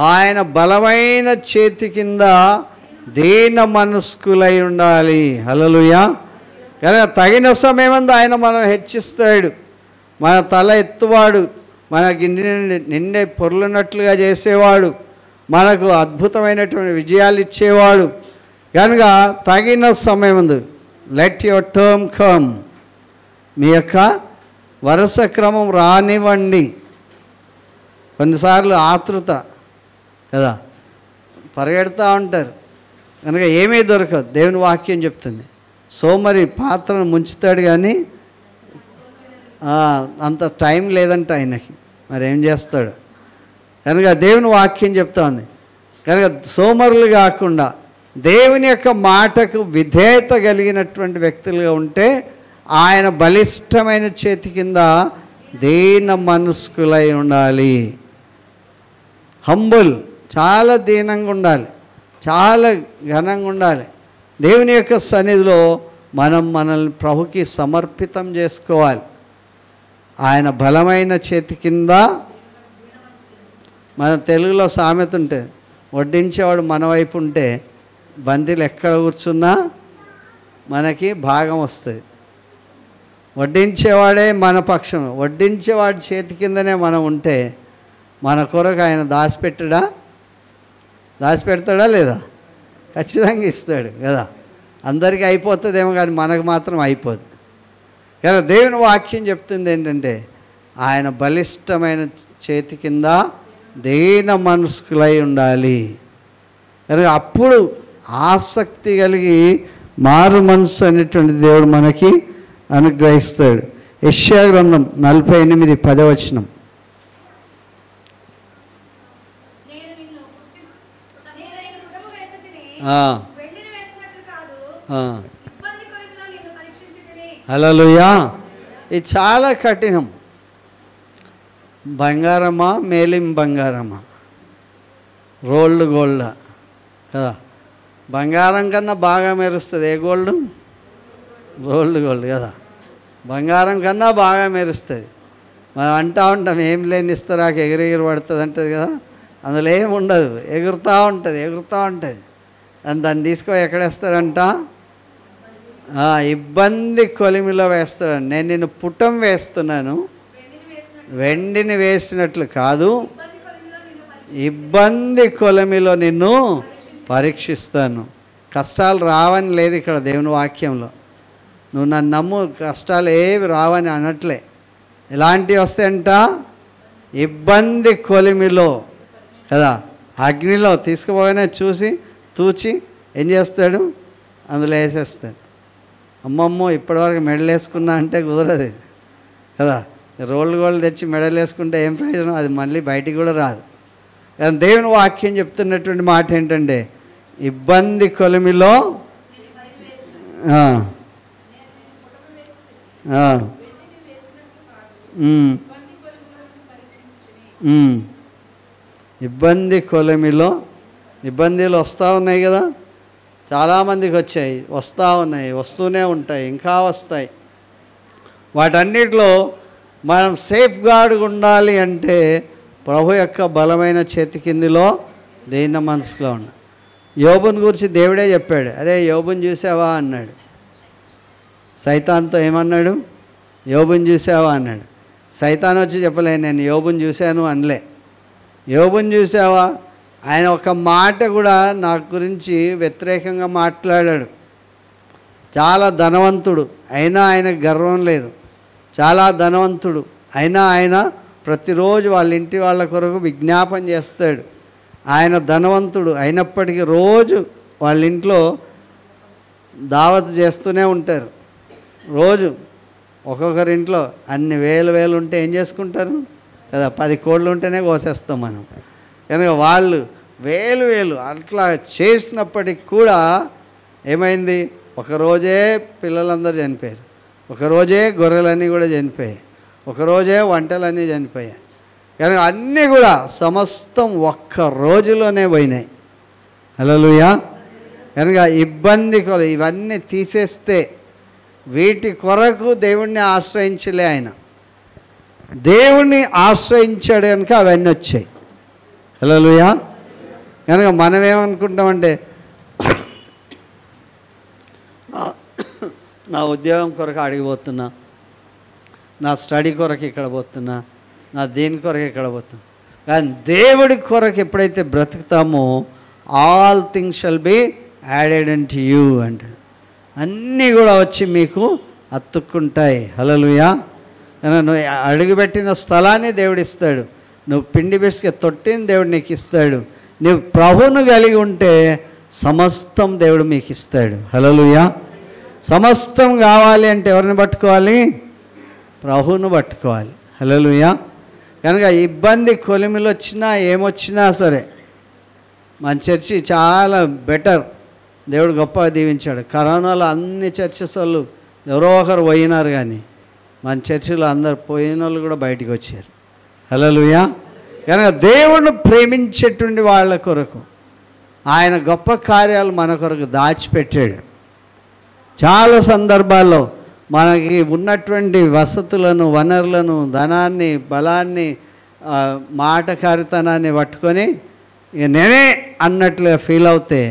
ఆయన బలమైన చేతి కింద దీన మనస్కులై ఉండాలి. హల్లెలూయా. కనుక తగిన సమయమందు ఆయన మనం హెచ్చిస్తాడు. మన తల ఎత్తువాడు, మనకి నిండే పొర్లున్నట్లుగా చేసేవాడు, మనకు అద్భుతమైనటువంటి విజయాలు ఇచ్చేవాడు. కనుక తగిన సమయమందు లెట్ యువర్ టర్మ్ కమ్. మీ యొక్క వరుస క్రమం రానివ్వండి. కొన్నిసార్లు ఆతృత కదా, పరిగెడతా ఉంటారు. కనుక ఏమీ దొరకదు. దేవుని వాక్యం చెప్తుంది సోమరి పాత్రను ముంచుతాడు కానీ అంత టైం లేదంట ఆయనకి, మరి ఏం చేస్తాడు. కనుక దేవుని వాక్యం చెప్తా ఉంది. కనుక సోమరులు కాకుండా దేవుని యొక్క మాటకు విధేయత కలిగినటువంటి వ్యక్తులుగా ఉంటే ఆయన బలిష్టమైన చేతి కింద దీన మనస్కులై ఉండాలి. హంబుల్, చాలా దీనంగా ఉండాలి, చాలా ఘనంగా ఉండాలి. దేవుని యొక్క సన్నిధిలో మనల్ని ప్రభుకి సమర్పితం చేసుకోవాలి. ఆయన బలమైన చేతి కింద. మన తెలుగులో సామెత ఉంటుంది, వడ్డించేవాడు మన వైపు ఉంటే బందీలు ఎక్కడ కూర్చున్నా మనకి భాగం వస్తుంది. వడ్డించేవాడే మన పక్షం. వడ్డించేవాడి చేతి కిందనే మనం ఉంటే మన కొరకు ఆయన దాచిపెడతాడా లేదా? ఖచ్చితంగా ఇస్తాడు కదా. అందరికీ అయిపోతుందేమో కానీ మనకు మాత్రం అయిపోదు. కానీ దేవుని వాక్యం చెప్తుంది ఏంటంటే ఆయన బలిష్టమైన చేతి కింద దీన మనస్కులై ఉండాలి. కనుక అప్పుడు ఆసక్తి కలిగి మారు మనసు అనేటువంటి దేవుడు మనకి అనుగ్రహిస్తాడు. యెషయా గ్రంథం 48:10 వచనం. హల్లెలూయా. ఇది చాలా కఠినం. బంగారమా మేలిం బంగారమా, రోల్డ్ గోల్డా కదా. బంగారం కన్నా బాగా మెరుస్తుంది ఏ గోల్డ్? రోల్డ్ గోల్డ్ కదా. బంగారం కన్నా బాగా మెరుస్తుంది. మనం అంటూ ఉంటాం ఏం లేని ఇస్తారాక ఎగిరెగిరి పడుతుంది అంటుంది కదా. అందులో ఏమి ఉండదు, ఎగురుతూ ఉంటుంది. దాన్ని తీసుకొని ఎక్కడేస్తాడంట? ఇబ్బంది కొలిమిలో వేస్తాడండి. నేను నిన్ను పుటం వేస్తున్నాను, వెండిని వేసినట్లు కాదు, ఇబ్బంది కొలిమిలో నిన్ను పరీక్షిస్తాను. కష్టాలు రావని లేదు ఇక్కడ దేవుని వాక్యంలో. నువ్వు నన్ను నమ్ము, కష్టాలు ఏవి రావని అనట్లే. ఎలాంటివి వస్తాయంట? ఇబ్బంది కొలిమిలో కదా, అగ్నిలో తీసుకుపోగానే చూసి తూచి ఏం చేస్తాడు? అందులో వేసేస్తాడు. అమ్మమ్మో ఇప్పటివరకు మెడలు వేసుకున్నా అంటే కుదరదు కదా. రోళ్ళు గోళ్ళు తెచ్చి మెడలు వేసుకుంటే ఏం ప్రయోజనం? అది మళ్ళీ బయటికి కూడా రాదు. కానీ దేవుని వాక్యం చెప్తున్నటువంటి మాట ఏంటంటే, ఇబ్బంది కొలిమిలో ఇబ్బంది కొలిమిలో ఇబ్బందులు వస్తూ ఉన్నాయి కదా, చాలామందికి వచ్చాయి, వస్తూ ఉన్నాయి, వస్తూనే ఉంటాయి, ఇంకా వస్తాయి. వాటన్నిటిలో మనం సేఫ్ గార్డ్గా ఉండాలి అంటే ప్రభు యొక్క బలమైన చేతి కిందిలో దీన మనసులో ఉన్న. యోబుని గురించి దేవుడే చెప్పాడు. అరే యోబుని చూసావా అన్నాడు. సైతాన్తో ఏమన్నాడు? యోబుని చూసావా అన్నాడు. సైతాన్ వచ్చి చెప్పలే, నేను యోబుని చూశాను అనలే. యోబుని చూసావా, ఆయన ఒక మాట కూడా నా గురించి వ్యతిరేకంగా మాట్లాడాడు. చాలా ధనవంతుడు అయినా ఆయన గర్వం లేదు. చాలా ధనవంతుడు అయినా ఆయన ప్రతిరోజు వాళ్ళ ఇంటి వాళ్ళ కొరకు విజ్ఞాపన చేస్తాడు. ఆయన ధనవంతుడు అయినప్పటికీ రోజు వాళ్ళ ఇంట్లో దావత్ చేస్తూనే ఉంటారు. రోజు ఒక్కొక్కరింట్లో అన్ని వేలు ఉంటే ఏం చేసుకుంటారు కదా, 10 కోళ్ళు ఉంటేనే కోసేస్తాం మనం. కనుక వాళ్ళు వేలు అట్లా చేసినప్పటికి కూడా ఏమైంది? ఒకరోజే పిల్లలందరూ చనిపోయారు, ఒకరోజే గొర్రెలన్నీ కూడా చనిపోయాయి, ఒకరోజే వంటలన్నీ చనిపోయాయి. కనుక అన్నీ కూడా సమస్తం ఒక్క రోజులోనే పోయినాయి. హల్లెలూయా. కనుక ఇబ్బంది ఇవన్నీ తీసేస్తే వీటి కొరకు దేవుణ్ణి ఆశ్రయించలే. ఆయన దేవుణ్ణి ఆశ్రయించాడు కనుక అవన్నీ వచ్చాయి. హల్లెలూయా. కనుక మనం ఏమనుకుంటామంటే, నా ఉద్యోగం కొరకు అడిగిపోతున్నా, నా స్టడీ కొరకు ఇక్కడ పోతున్నా, నా దేని కొరకు ఇక్కడ పోతున్నా. కానీ దేవుడి కొరకు ఎప్పుడైతే బ్రతుకుతామో all things shall be added unto you అంటే అన్నీ కూడా వచ్చి మీకు అతుక్కుంటాయి. హల్లెలూయా. నువ్వు అడుగుపెట్టిన స్థలాన్ని దేవుడు ఇస్తాడు. నువ్వు పిండి పిసికే తొట్టిని దేవుడు నీకు ఇస్తాడు. నువ్వు ప్రభువును కలిగి ఉంటే సమస్తం దేవుడు మీకు ఇస్తాడు. హల్లెలూయా. సమస్తం కావాలి అంటే ఎవరిని పట్టుకోవాలి? ప్రభువును పట్టుకోవాలి. హల్లెలూయా. కనుక ఇబ్బంది కొలిమిలు వచ్చినా ఏమొచ్చినా సరే మన చర్చి చాలా బెటర్. దేవుడు గొప్పగా దీవించాడు. కరోనాలో అన్ని చర్చెస్ వాళ్ళు ఎవరో ఒకరు పోయినారు, కానీ మన చర్చిలో అందరు పోయిన వాళ్ళు కూడా బయటికి వచ్చారు. హల్లెలూయా. కనుక దేవుణ్ణి ప్రేమించేటువంటి వాళ్ళ కొరకు ఆయన గొప్ప కార్యాలు మన కొరకు దాచిపెట్టాడు. చాలా సందర్భాల్లో మనకి ఉన్నటువంటి వసతులను, వనరులను, ధనాన్ని, బలాన్ని, మాటకారితనాన్ని పట్టుకొని ఇక నేనే అన్నట్లుగా ఫీల్ అవుతే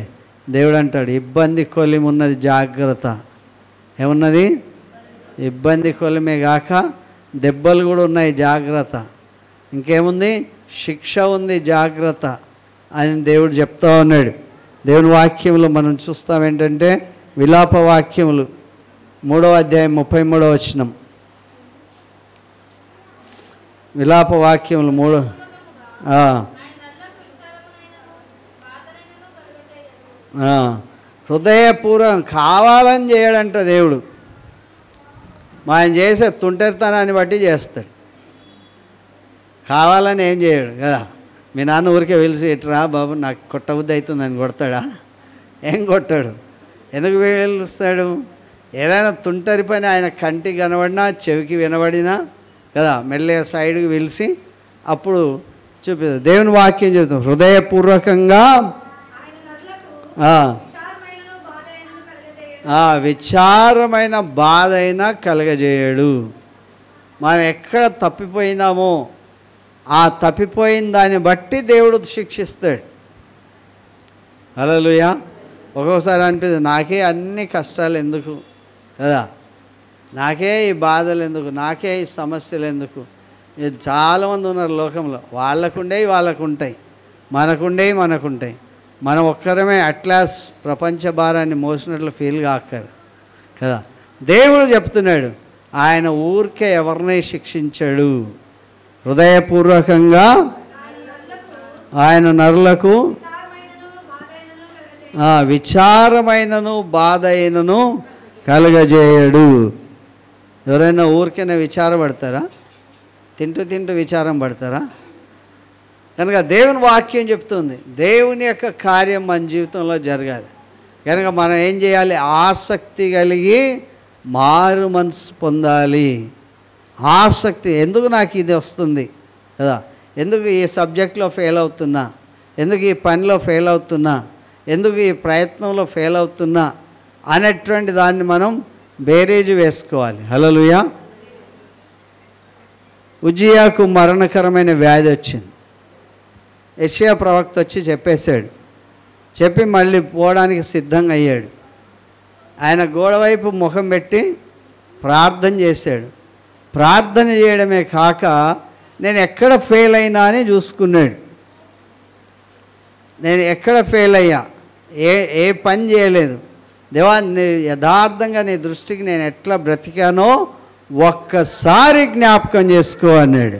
దేవుడు అంటాడు, ఇబ్బంది కొలిమి ఉన్నది జాగ్రత్త. ఏమున్నది? ఇబ్బంది కొలిమే గాక దెబ్బలు కూడా ఉన్నాయి జాగ్రత్త. ఇంకేముంది? శిక్ష ఉంది జాగ్రత్త అని దేవుడు చెప్తా ఉన్నాడు. దేవుని వాక్యములు మనం చూస్తాం ఏంటంటే, విలాప వాక్యములు 3వ అధ్యాయం 33వ వచనం. విలాప వాక్యములు 3. హృదయపూర్వం కావాలని చేయడంట దేవుడు. ఆయన చేసే తుంటరితనాన్ని బట్టి చేస్తాడు. కావాలని ఏం చేయడు కదా. మీ నాన్న ఊరికే పిలిచి ఇట్రా బాబు నాకు కొట్టబుద్ధి అవుతుందని కొడతాడా? ఏం కొట్టాడు. ఎందుకు పిలుస్తాడు? ఏదైనా తుంటరి పని ఆయన కంటికి కనబడినా, చెవికి వినబడినా కదా, మెల్లగా సైడ్కి పిలిచి అప్పుడు చూపిస్తాడు. దేవుని వాక్యం చెబుతాం, హృదయపూర్వకంగా విచారమైన బాధ అయినా కలగజేయడు. మనం ఎక్కడ తప్పిపోయినామో ఆ తప్పిపోయిన దాన్ని బట్టి దేవుడు శిక్షిస్తాడు. హల్లెలూయా. ఒక్కొక్కసారి అనిపిస్తుంది, నాకే అన్ని కష్టాలు ఎందుకు కదా, నాకే ఈ బాధలు ఎందుకు, నాకే ఈ సమస్యలు ఎందుకు. చాలామంది ఉన్నారు లోకంలో, వాళ్ళకుండేవి వాళ్ళకు ఉంటాయి. మనకుంటాయి. మనం ఒక్కరమే అట్లాస్ ప్రపంచ భారాన్ని మోసినట్లు ఫీల్ కాకరు కదా. దేవుడు చెప్తున్నాడు, ఆయన ఊరికే ఎవరిని శిక్షించాడు, హృదయపూర్వకంగా ఆయన నరులకు విచారమైనను బాధ అయినను కలగజేయడు. ఎవరైనా ఊరికైనా విచారపడతారా? తింటూ విచారం పడతారా? కనుక దేవుని వాక్యం చెప్తుంది దేవుని యొక్క కార్యం మన జీవితంలో జరగాలి. కనుక మనం ఏం చేయాలి? ఆసక్తి కలిగి మారు మనసు పొందాలి. ఆసక్తి, ఎందుకు నాకు ఇది వస్తుంది కదా, ఎందుకు ఈ సబ్జెక్ట్లో ఫెయిల్ అవుతున్నా, ఎందుకు ఈ పనిలో ఫెయిల్ అవుతున్నా, ఎందుకు ఈ ప్రయత్నంలో ఫెయిల్ అవుతున్నా అనేటువంటి దాన్ని మనం బేరీజు వేసుకోవాలి. హల్లెలూయా. ఉజ్జియాకు మరణకరమైన వ్యాధి వచ్చింది. యెషయా ప్రవక్త వచ్చి చెప్పేశాడు. చెప్పి మళ్ళీ పోవడానికి సిద్ధంగా అయ్యాడు. ఆయన గోడవైపు ముఖం పెట్టి ప్రార్థన చేశాడు. ప్రార్థన చేయడమే కాక నేను ఎక్కడ ఫెయిల్ అయినా అని చూసుకున్నాడు. నేను ఎక్కడ ఫెయిల్ అయ్యా, ఏ పని చేయలేదు దేవా, యథార్థంగా నీ దృష్టికి నేను ఎట్లా బ్రతికానో ఒక్కసారి జ్ఞాపకం చేసుకో అన్నాడు.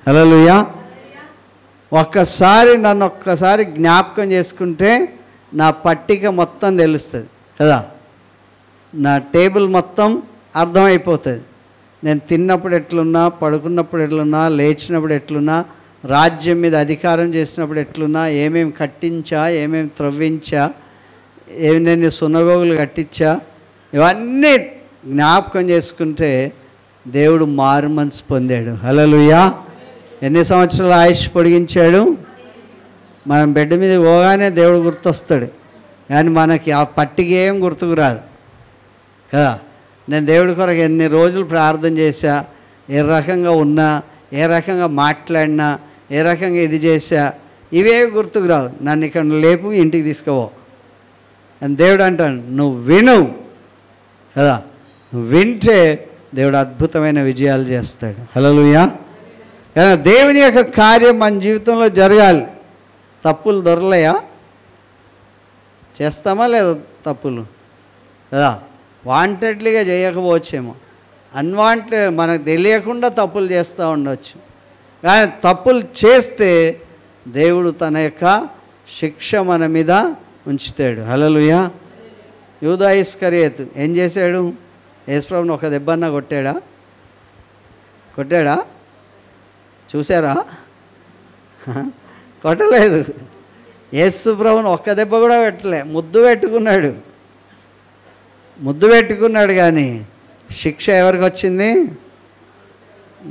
హల్లెలూయా. నన్ను ఒక్కసారి జ్ఞాపకం చేసుకుంటే నా పట్టిక మొత్తం తెలుస్తుంది కదా, నా టేబుల్ మొత్తం అర్థమైపోతుంది. నేను తిన్నప్పుడు ఎట్లున్నా, పడుకున్నప్పుడు ఎట్లున్నా, లేచినప్పుడు ఎట్లున్నా, రాజ్యం మీద అధికారం చేసినప్పుడు ఎట్లున్నా, ఏమేమి కట్టించా, ఏమేమి త్రవ్వించా, ఏమేమి సున్నగోగులు కట్టించా, ఇవన్నీ జ్ఞాపకం చేసుకుంటే దేవుడు మారు మనసు పొందాడు. హల్లెలూయా. ఎన్ని సంవత్సరాలు ఆయుష్ పొడిగించాడు? మనం బెడ్ మీద పోగానే దేవుడు గుర్తొస్తాడు, కానీ మనకి ఆ పట్టిక ఏం గుర్తుకు రాదు కదా. నేను దేవుడి కొరకు ఎన్ని రోజులు ప్రార్థన చేశా, ఏ రకంగా ఉన్నా, ఏ రకంగా మాట్లాడినా, ఏ రకంగా ఇది చేశా, ఇవేవి గుర్తుకు రావు. నన్ను ఇక్కడ లేపు, ఇంటికి తీసుకుపో అని దేవుడు అంటాడు. నువ్వు విను కదా, నువ్వు వింటే దేవుడు అద్భుతమైన విజయాలు చేస్తాడు. హల్లెలూయా. కానీ దేవుని యొక్క కార్యం మన జీవితంలో జరగాలి. తప్పులు దొరలయా? చేస్తామా లేదా తప్పులు కదా? వాంటెడ్లీగా చేయకపోవచ్చేమో, అన్వాంటెడ్ మనకు తెలియకుండా తప్పులు చేస్తూ ఉండవచ్చు. కానీ తప్పులు చేస్తే దేవుడు తన యొక్క శిక్ష మన మీద ఉంచుతాడు. హల్లెలూయా. యూదా ఇస్కరియోతు ఏం చేశాడు? యేసుప్రభుని ఒక దెబ్బన్నా కొట్టాడా? చూసారా? కొట్టలేదు. యేసుప్రభుని ఒక్క దెబ్బ కూడా పెట్టలే, ముద్దు పెట్టుకున్నాడు. కానీ శిక్ష ఎవరికి వచ్చింది?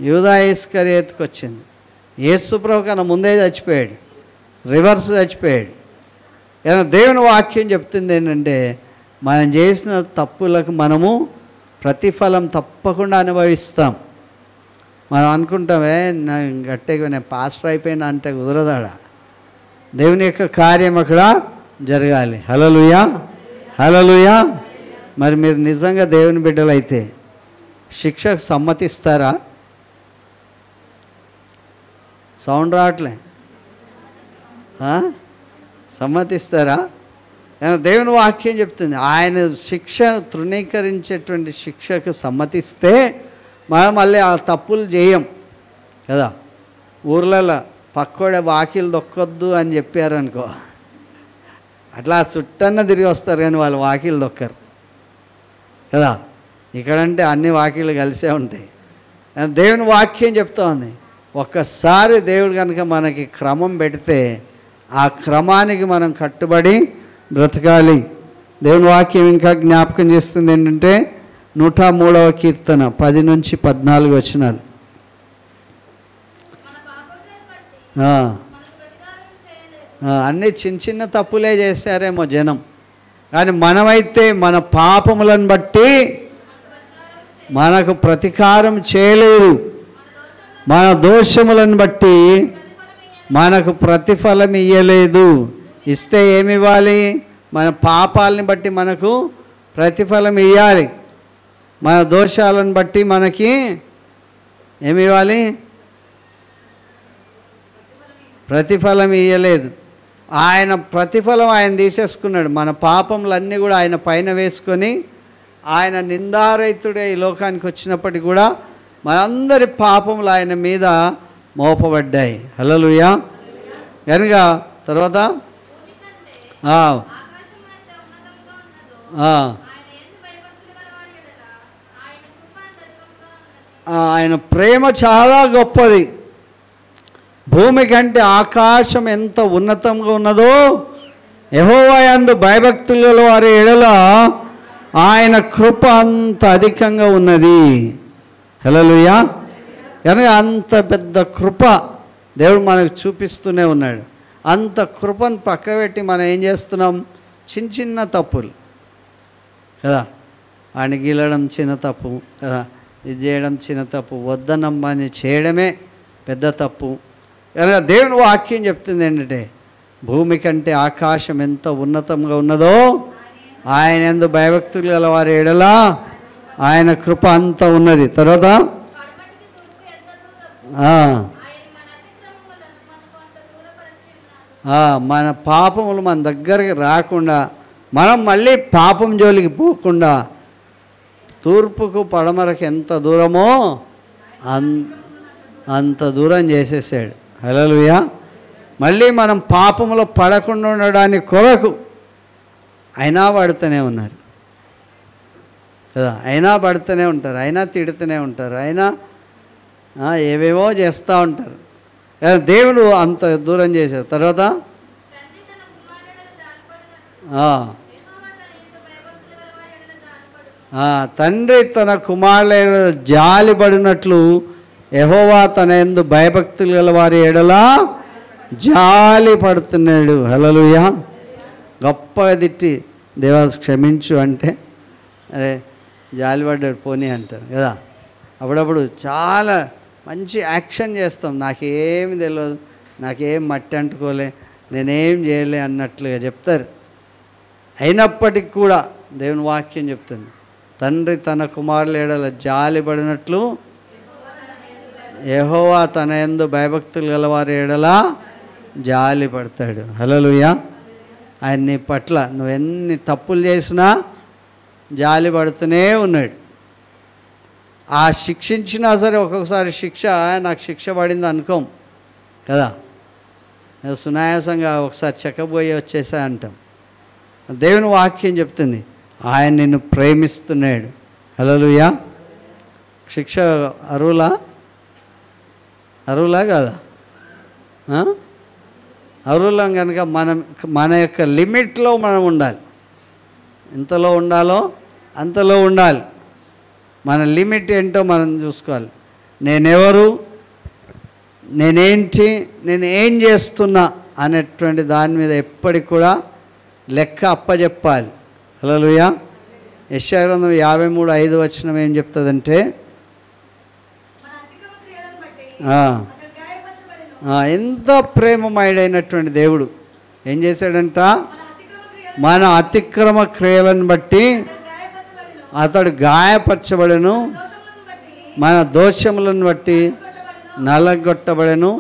యూదా ఇస్కరియోతుకు వచ్చింది. యేసుప్రభు కన్నా ముందే చచ్చిపోయాడు, రివర్స్ చచ్చిపోయాడు. కానీ దేవుని వాక్యం చెప్తుంది ఏంటంటే, మనం చేసిన తప్పులకు మనము ప్రతిఫలం తప్పకుండా అనుభవిస్తాం. మనం అనుకుంటామే, నా గట్టిగా నేను పాస్టర్ అయిపోయినా అంటే కుదరదాడా. దేవుని యొక్క కార్యం అక్కడ జరగాలి. హల్లెలూయా. హల్లెలూయా. మరి మీరు నిజంగా దేవుని బిడ్డలైతే శిక్షకు సమ్మతిస్తారా? సౌండ్ రావట్లే. సమ్మతిస్తారా? కానీ దేవుని వాక్యం చెప్తుంది, ఆయన శిక్ష తృణీకరించేటువంటి శిక్షకు సమ్మతిస్తే మనం మళ్ళీ ఆ తప్పులు చేయం కదా. ఊర్లలో పక్కోడే వాకిలు దొక్కొద్దు అని చెప్పారనుకో, అట్లా చుట్టన్న తిరిగి వస్తారు, కానీ వాళ్ళు వాకిలు దొక్కరు కదా. ఇక్కడంటే అన్ని వాకిళ్ళు కలిసే ఉంటాయి. దేవుని వాక్యం చెప్తా ఉంది, ఒక్కసారి దేవుడు కనుక మనకి క్రమం పెడితే ఆ క్రమానికి మనం కట్టుబడి బ్రతకాలి. దేవుని వాక్యం ఇంకా జ్ఞాపకం చేస్తుంది ఏంటంటే, 103వ కీర్తన 10 నుంచి 14 వచనాలు. అన్నీ చిన్న తప్పులే చేశారేమో జనం, కానీ మనమైతే మన పాపములను బట్టి మనకు ప్రతీకారం చేయలేదు, మన దోషములను బట్టి మనకు ప్రతిఫలం ఇయ్యలేదు. ఇస్తే ఏమి ఇవ్వాలి? మన పాపాలని బట్టి మనకు ప్రతిఫలం ఇవ్వాలి, మన దోషాలను బట్టి మనకి ఏమి ఇవ్వాలి? ప్రతిఫలం ఇయ్యలేదు. ఆయన ప్రతిఫలం ఆయన తీసేసుకున్నాడు. మన పాపములన్నీ కూడా ఆయన పైన వేసుకొని ఆయన నిందారహితుడే ఈ లోకానికి వచ్చినప్పటికీ కూడా మనందరి పాపములు ఆయన మీద మోపబడ్డాయి. హల్లెలూయా. కనుక తర్వాత ఆయన ప్రేమ చాలా గొప్పది. భూమి కంటే ఆకాశం ఎంత ఉన్నతంగా ఉన్నదో యెహోవా యందు భయభక్తుల వారి ఎడల ఆయన కృప అంత అధికంగా ఉన్నది. హల్లెలూయా. కనుక అంత పెద్ద కృప దేవుడు మనకు చూపిస్తూనే ఉన్నాడు. అంత కృపను పక్కబెట్టి మనం ఏం చేస్తున్నాం? చిన్న చిన్న తప్పులు కదా, ఆయన గీలడం చిన్న తప్పు కదా, ఇది చేయడం చిన్న తప్పు, వద్దనమ్మని చేయడమే పెద్ద తప్పు. కనుక దేవుని వాక్యం చెప్తుంది ఏంటంటే భూమి కంటే ఆకాశం ఎంత ఉన్నతంగా ఉన్నదో ఆయన యందు భయభక్తులు గల వారి ఎడల ఆయన కృప అంత ఉన్నది. తర్వాత మన పాపములు మన దగ్గరికి రాకుండా, మనం మళ్ళీ పాపం జోలికి పోకుండా తూర్పుకు పడమరకు ఎంత దూరమో అంత దూరం చేసేసాడు. హల్లెలూయా. మళ్ళీ మనం పాపంలో పడకుండా ఉండడానికి కొరకు అయినా పడుతూనే ఉన్నారు కదా, అయినా పడుతూనే ఉంటారు, అయినా తిడుతూనే ఉంటారు, అయినా ఏవేవో చేస్తూ ఉంటారు. దేవుడు అంత దూరం చేశాడు. తర్వాత తండ్రి తన కుమారుల జాలిపడినట్లు యెహోవా తన యందు భయభక్తులు గల వారి ఎడల జాలి పడుతున్నాడు. హల్లెలూయా. గొప్పగా తిట్టి దేవా క్షమించు అంటే అరే జాలిపడ్డాడు పోనీ అంటారు కదా. అప్పుడప్పుడు చాలా మంచి యాక్షన్ చేస్తాం, నాకేమి తెలియదు, నాకేం మట్టి అంటుకోలే, నేనేం చేయలే అన్నట్లుగా చెప్తారు. అయినప్పటికీ కూడా దేవుని వాక్యం చెప్తుంది తండ్రి తన కుమారుల ఎడల జాలిపడినట్లు యెహోవా తన యందు భయభక్తులు గలవారి ఎడల జాలి పడతాడు. హల్లెలూయా. ఆయన నీ పట్ల నువ్వెన్ని తప్పులు చేసినా జాలి పడుతూనే ఉన్నాడు. ఆ శిక్షించినా సరే ఒక్కొక్కసారి శిక్ష నాకు శిక్ష పడింది అనుకోం కదా, సునాయాసంగా ఒకసారి చెక్కబోయి వచ్చేసా అంటాం. దేవుని వాక్యం చెప్తుంది ఆయన నిన్ను ప్రేమిస్తున్నాడు. హల్లెలూయా. శిక్ష అరువులా కాదా? అరువులం కనుక మన యొక్క లిమిట్లో మనం ఉండాలి. ఎంతలో ఉండాలో అంతలో ఉండాలి. మన లిమిట్ ఏంటో మనం చూసుకోవాలి. నేనెవరు, నేనేంటి, నేను ఏం చేస్తున్నా అనేటువంటి దాని మీద ఎప్పటికి కూడా లెక్క అప్పచెప్పాలి. హల్లెలూయా. యెషయా గ్రంథం 53:5 ఏం చెప్తుందంటే ఎంత ప్రేమమయుడైనటువంటి దేవుడు ఏం చేశాడంట, మన అతిక్రమ క్రియలను బట్టి అతడు గాయపరచబడెను, మన దోషములను బట్టి నలగొట్టబడెను,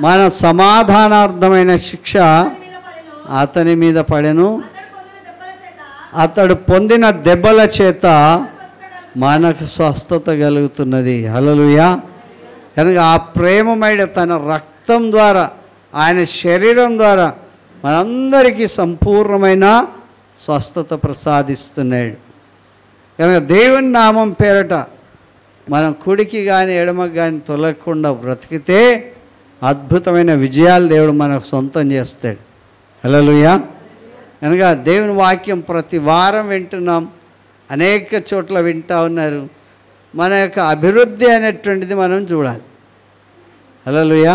మన సమాధానార్థమైన శిక్ష అతని మీద పడెను, అతడు పొందిన దెబ్బల చేత మనకు స్వస్థత కలుగుతున్నది. హల్లెలూయా. కనుక ఆ ప్రేమమయుడు తన రక్తం ద్వారా ఆయన శరీరం ద్వారా మనందరికీ సంపూర్ణమైన స్వస్థత ప్రసాదిస్తున్నాడు. కనుక దేవుని నామం పేరట మనం కుడికి కానీ ఎడమకి కానీ తొలగకుండా బ్రతికితే అద్భుతమైన విజయాలు దేవుడు మనకు సొంతం చేస్తాడు. హల్లెలూయా. కనుక దేవుని వాక్యం ప్రతి వారం వింటున్నాం, అనేక చోట్ల వింటూ ఉన్నారు. మన యొక్క అభివృద్ధి అనేటువంటిది మనం చూడాలి. హల్లెలూయా.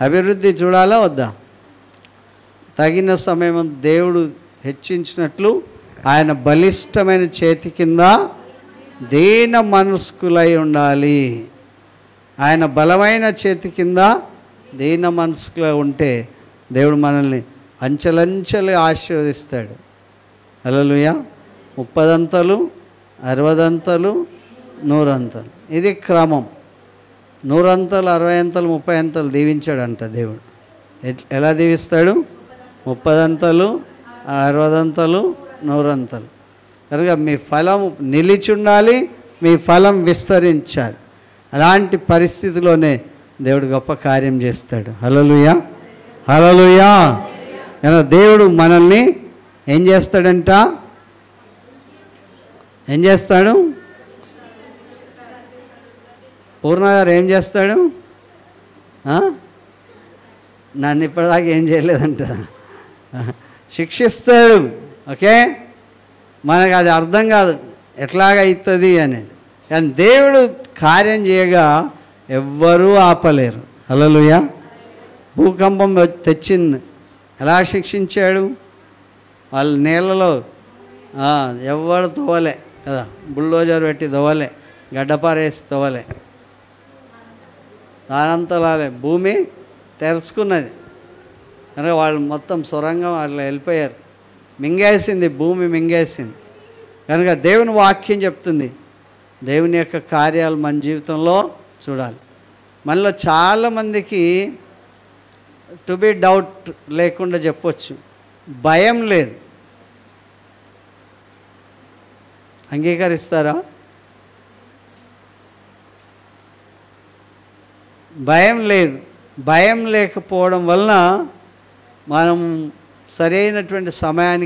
అభివృద్ధి చూడాలా వద్దా? తగిన సమయం దేవుడు హెచ్చించినట్లు ఆయన బలిష్టమైన చేతి కింద దీన మనస్కులై ఉండాలి. ఆయన బలమైన చేతి కింద దీన మనస్కులై ఉంటే దేవుడు మనల్ని అంచెలంచెలు ఆశీర్వదిస్తాడు. హల్లెలూయా. 30 60 100 ఇది క్రమం. 100 60 అంతలు 30 అంతలు దీవించాడంట దేవుడు. ఎలా దీవిస్తాడు? 30 అంతలు 60 అంతలు 100 అంతలు. కనుక మీ ఫలం నిలిచి ఉండాలి, మీ ఫలం విస్తరించాలి. అలాంటి పరిస్థితిలోనే దేవుడు గొప్ప కార్యం చేస్తాడు. హల్లెలూయా, హల్లెలూయా. కనుక దేవుడు మనల్ని ఏం చేస్తాడంట? ఏం చేస్తాడు? పూర్ణ గారు ఏం చేస్తాడు? నన్ను ఇప్పటిదాకా ఏం చేయలేదంట, శిక్షిస్తాడు. ఓకే, మనకు అది అర్థం కాదు ఎట్లాగవుతుంది అనేది. కానీ దేవుడు కార్యం చేయగా ఎవ్వరూ ఆపలేరు. హల్లెలూయా. భూకంపం తెచ్చింది, ఎలా శిక్షించాడు? వాళ్ళు నీళ్ళలో ఎవ్వడు తవ్వలే కదా, బుల్డోజర్ పెట్టి తవ్వలే, గడ్డపారేసి తవ్వలే, దానంతలాలే భూమి తెరుచుకున్నది. కనుక వాళ్ళు మొత్తం సొరంగం అట్లా వెళ్ళిపోయారు, మింగేసింది, భూమి మింగేసింది. కనుక దేవుని వాక్యం చెప్తుంది, దేవుని యొక్క కార్యాలు మన జీవితంలో చూడాలి. మనలో చాలామందికి టు బి డౌట్ లేకుండా చెప్పొచ్చు, భయం లేదు. అంగీకరిస్తారా? భయం లేదు. భయం లేకపోవడం వలన మనం సరైనటువంటి సమయానికి